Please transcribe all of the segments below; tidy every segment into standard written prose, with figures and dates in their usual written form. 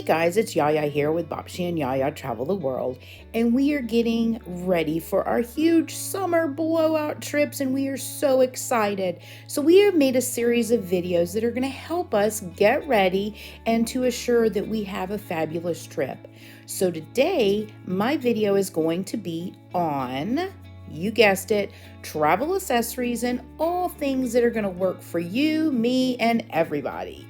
Guys, it's Yaya here with Bobshi and Yaya Travel the World, and we are getting ready for our huge summer blowout trips, and we are so excited. So we have made a series of videos that are going to help us get ready and to assure that we have a fabulous trip. So today, my video is going to be on, you guessed it, travel accessories and all things that are going to work for you, me, and everybody.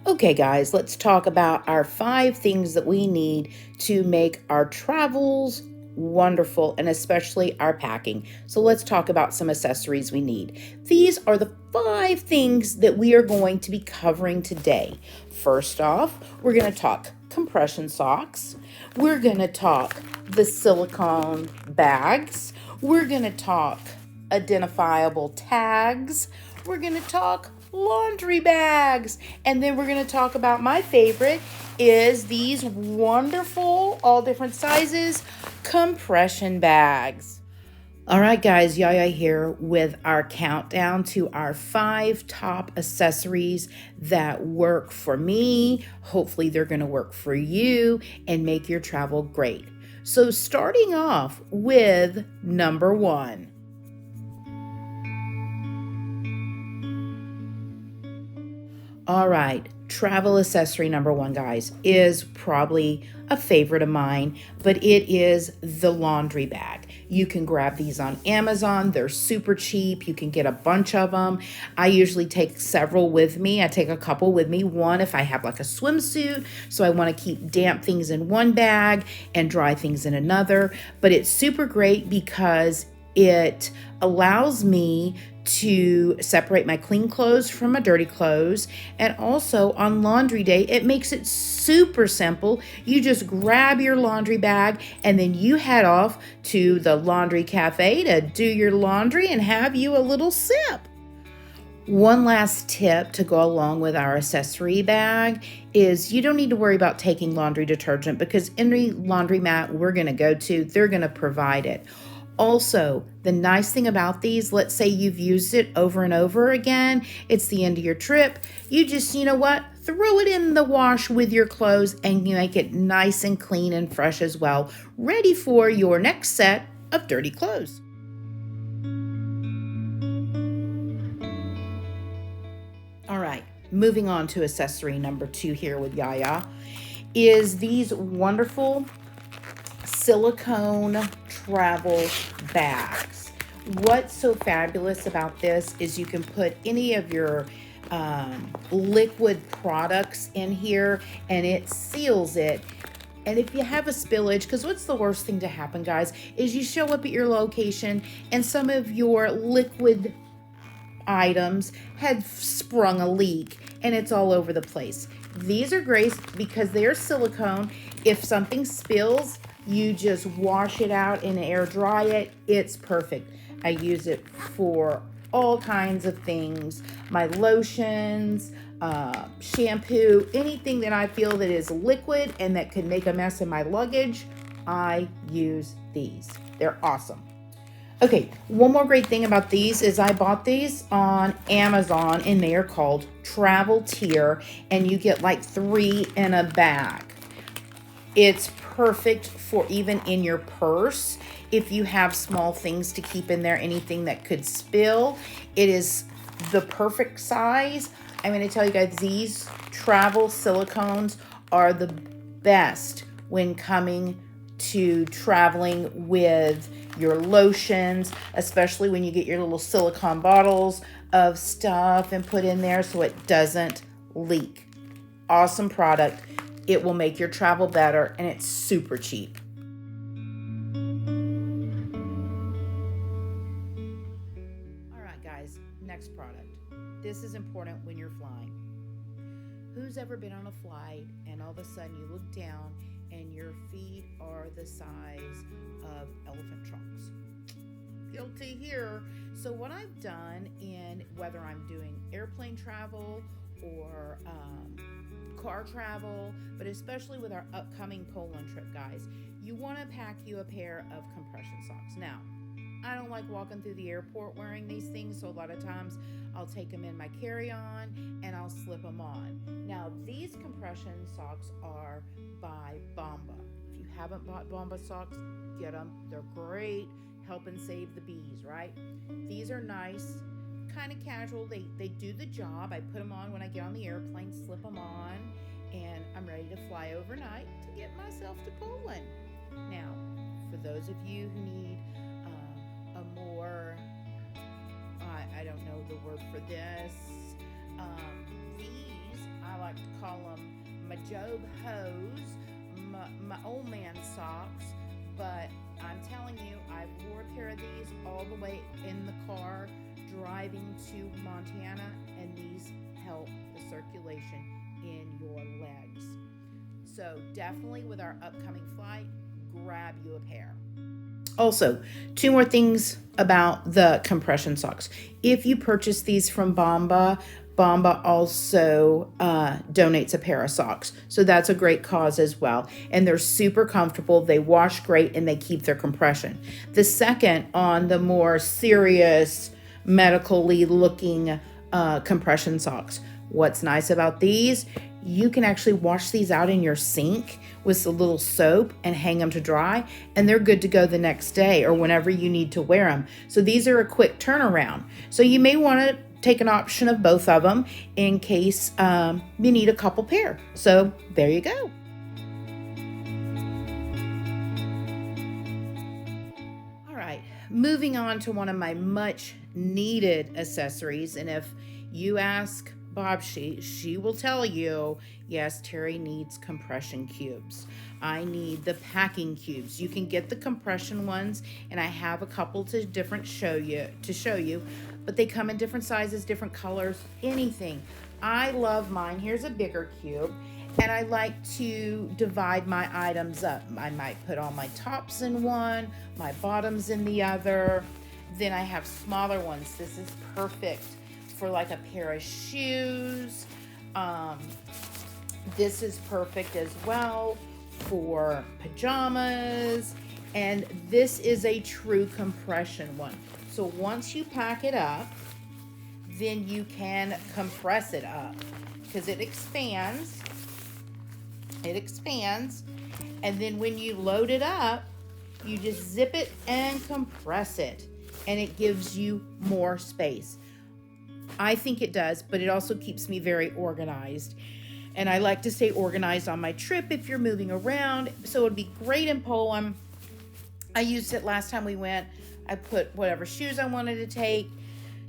Okay, guys, let's talk about our 5 things that we need to make our travels wonderful, and especially our packing. So let's talk about some accessories we need. These are the 5 things that we are going to be covering today. First off, we're going to talk compression socks. We're going to talk the silicone bags. We're going to talk identifiable tags. We're going to talk laundry bags, and then we're going to talk about my favorite is these wonderful, all different sizes, compression bags. All right, guys, Yaya here with our countdown to our 5 top accessories that work for me. Hopefully they're going to work for you and make your travel great. So starting off with number 1. All right, travel accessory number 1, guys, is probably a favorite of mine, but it is the laundry bag. You can grab these on Amazon. They're super cheap. You can get a bunch of them. I usually take several with me. I take a couple with me. One, if I have like a swimsuit, so I want to keep damp things in one bag and dry things in another. But it's super great because it allows me to separate my clean clothes from my dirty clothes. And also on laundry day, it makes it super simple. You just grab your laundry bag and then you head off to the laundry cafe to do your laundry and have you a little sip. One last tip to go along with our accessory bag is you don't need to worry about taking laundry detergent because any laundromat we're going to go to, they're going to provide it. Also, the nice thing about these, let's say you've used it over and over again, it's the end of your trip, you just, you know what, throw it in the wash with your clothes and you make it nice and clean and fresh as well, ready for your next set of dirty clothes. All right, moving on to accessory number 2 here with Yaya, is these wonderful silicone travel bags. What's so fabulous about this is you can put any of your liquid products in here and it seals it. And if you have a spillage, because what's the worst thing to happen, guys, is you show up at your location and some of your liquid items had sprung a leak and it's all over the place. These are great because they're silicone. If something spills, you just wash it out and air dry it. It's perfect. I use it for all kinds of things. My lotions, shampoo, anything that I feel that is liquid and that could make a mess in my luggage, I use these. They're awesome. Okay, one more great thing about these is I bought these on Amazon and they are called Travel Tier and you get like 3 in a bag. It's perfect for even in your purse if you have small things to keep in there, anything that could spill. It is the perfect size. I'm going to tell you guys, these travel silicones are the best when coming to traveling with your lotions, especially when you get your little silicone bottles of stuff and put in there so it doesn't leak. Awesome product. It will make your travel better and it's super cheap. All right, guys, next product. This is important when you're flying. Who's ever been on a flight and all of a sudden you look down and your feet are the size of elephant trunks? Guilty here. So what I've done in whether I'm doing airplane travel or car travel, but especially with our upcoming Poland trip, guys, you want to pack you a pair of compression socks. Now, I don't like walking through the airport wearing these things, so a lot of times I'll take them in my carry-on and I'll slip them on. Now, these compression socks are by Bomba. If you haven't bought Bomba socks, get them. They're great, helping save the bees, right? These are nice, kind of casual. They do the job. I put them on when I get on the airplane, slip them on, and I'm ready to fly overnight to get myself to Poland. Now, for those of you who need a more, I don't know the word for this, these, I like to call them my Job hose, my old man socks, but I'm telling you, I wore a pair of these all the way in the car driving to Montana, and these help the circulation in your legs. So definitely with our upcoming flight, grab you a pair. Also, two more things about the compression socks. If you purchase these from Bomba, Bomba also donates a pair of socks. So that's a great cause as well. And they're super comfortable. They wash great and they keep their compression. The second, on the more serious, medically looking compression socks. What's nice about these, you can actually wash these out in your sink with a little soap and hang them to dry, and they're good to go the next day or whenever you need to wear them. So these are a quick turnaround. So you may want to take an option of both of them in case you need a couple pair. So there you go. All right, moving on to one of my much needed accessories. And if you ask Bob, she will tell you, yes, Terry needs compression cubes. I need the packing cubes. You can get the compression ones, and I have a couple to show you, but they come in different sizes, different colors, anything. I love mine. Here's a bigger cube, and I like to divide my items up. I might put all my tops in one, my bottoms in the other. Then I have smaller ones. This is perfect for like a pair of shoes. This is perfect as well for pajamas. And this is a true compression one. So once you pack it up, then you can compress it up because it expands. It expands. And then when you load it up, you just zip it and compress it. And it gives you more space. I think it does, but it also keeps me very organized. And I like to stay organized on my trip if you're moving around. So it'd be great in Poland. I used it last time we went. I put whatever shoes I wanted to take,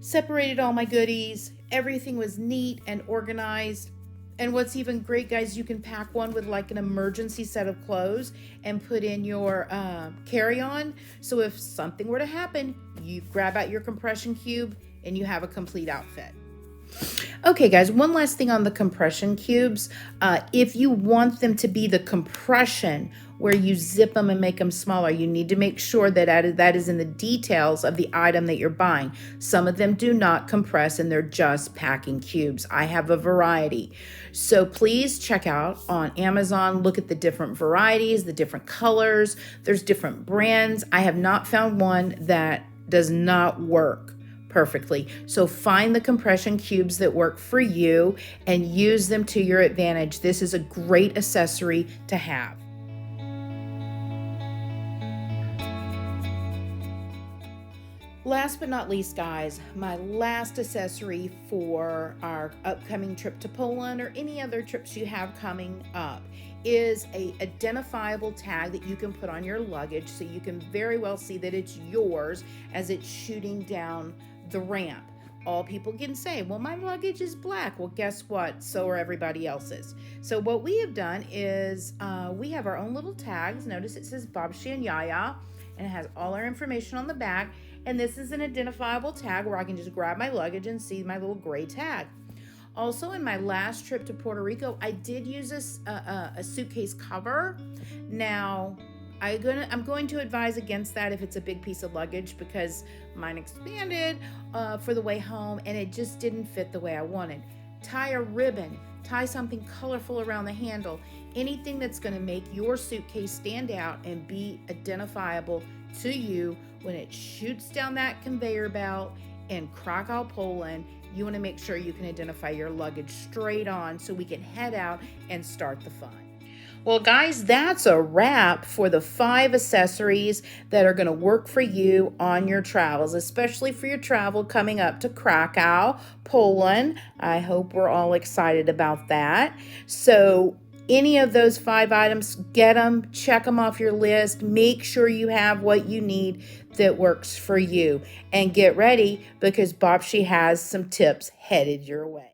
separated all my goodies. Everything was neat and organized. And what's even great, guys, you can pack one with like an emergency set of clothes and put in your carry-on. So if something were to happen, you grab out your compression cube and you have a complete outfit. Okay, guys, one last thing on the compression cubes. If you want them to be the compression where you zip them and make them smaller, you need to make sure that that is in the details of the item that you're buying. Some of them do not compress and they're just packing cubes. I have a variety. So please check out on Amazon, look at the different varieties, the different colors. There's different brands. I have not found one that does not work perfectly. So find the compression cubes that work for you and use them to your advantage. This is a great accessory to have. Last but not least, guys, my last accessory for our upcoming trip to Poland or any other trips you have coming up is a identifiable tag that you can put on your luggage so you can very well see that it's yours as it's shooting down the ramp. All people can say, well, my luggage is black. Well, guess what? So are everybody else's. So what we have done is we have our own little tags. Notice it says Babshi and Yaya, and it has all our information on the back. And this is an identifiable tag where I can just grab my luggage and see my little gray tag. Also, in my last trip to Puerto Rico, I did use a suitcase cover. Now, I'm going to advise against that if it's a big piece of luggage because mine expanded for the way home and it just didn't fit the way I wanted. Tie a ribbon, tie something colorful around the handle, anything that's going to make your suitcase stand out and be identifiable to you when it shoots down that conveyor belt in Krakow, Poland. You want to make sure you can identify your luggage straight on so we can head out and start the fun. Well, guys, that's a wrap for the 5 accessories that are going to work for you on your travels, especially for your travel coming up to Krakow, Poland. I hope we're all excited about that. So, any of those 5 items, get them, check them off your list, make sure you have what you need that works for you, and get ready because Bobshi has some tips headed your way.